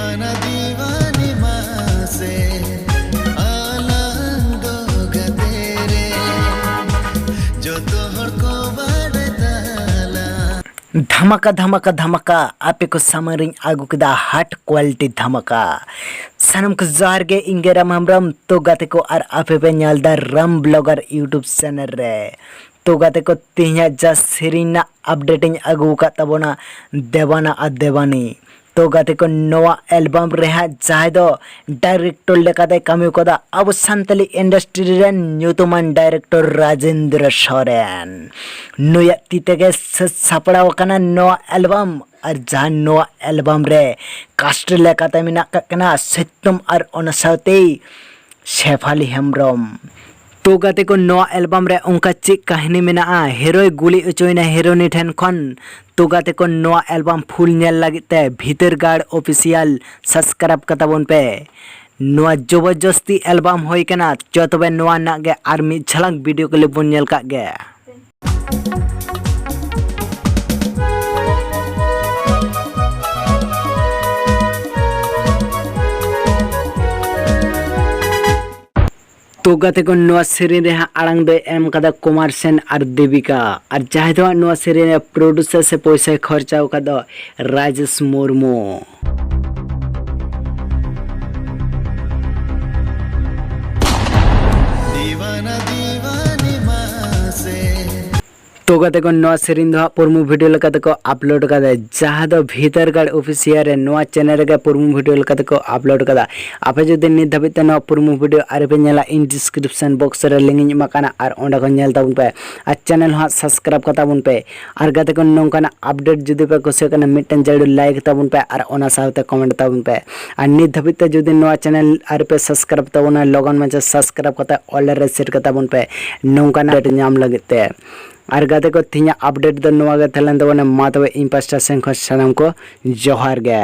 दीवाना दीवानी माँ से आलम दो गतेरे जो तोहर को बड़ताला धमाका धमाका धमाका आपे को समरिंग आगु कदा हाट क्वालिटी धमाका सनम को जार के इंगे राम हमरम तो गाते को और आपे पे न्यालदा राम ब्लॉगर यूट्यूब चैनल रे तो गाते को तिहिया जा सेरिना अपडेटिंग आगु का तबोना देवाना आ देवानी तो गाते को नवा एल्बम रेहा जाय दो डायरेक्टर लेकाते कामी कोदा अब सान्ताली इंडस्ट्री रे न्यूतमान डायरेक्टर राजेंद्र सोरेन नुया तितेगे सापड़ा वकाना नवा एल्बम और जहाँ नवा एल्बम रे कास्ट लेकाते मिना कना सत्यम और अनसाते शेफाली हेम्ब्रम तो गाते को नवा एल्बम रे उनका चेक कहानी मेना हिरोय गुली उचोइना हिरोनी ठेन खन तो गाते को नवा एल्बम फुल नेल लागिते भीतर गार्ड ऑफिशियल सब्सक्राइब कताबोन पे नवा जबरदस्ती एल्बम होई कना चतबे नवा नागे आर मि झलक वीडियो क्लिप बोन नेल का गे तो गाते को नवा सेरिन रे आड़ांग दो एम कदा कुमार सेन और देविका और जहाँ दो नवा सेरिन रे प्रोड्यूसर से पैसा खर्चा कदा राजेश मुर्मू दीवाना दीवानी माँ से तो गाते को नवा सेरिन दो पुरमु वीडियो लकाते को अपलोड कदा जहाँ दो भीतर गार्ड ऑफिशियल रे नवा चैनल रे पुरमु वीडियो लकाते को अपलोड कदा आपे जदि नित धाबित नवा पुरमु वीडियो आरे पे नेला इन डिस्क्रिप्शन बॉक्स रे लिंक इन मकाना और ओंडा को नेल ताबुन पे आ चैनल हा सब्सक्राइब कताबुन पे और गाते को नोंकाना अपडेट जदि पे कुछ कना मिटन जड़ लाइक ताबुन पे और ओना साथे कमेंट ताबुन पे और नित धाबित जदि नवा चैनल आरे पे सब्सक्राइब ताबुना लगन में सब्सक्राइब कता ऑल रे सेट कताबुन पे नोंकाना अपडेट नाम लगते और गाते को तिहिया अपडेट दो नवा गे थलन दो मा तबे इन पास्टा सेन खो सनम को जोहार गे।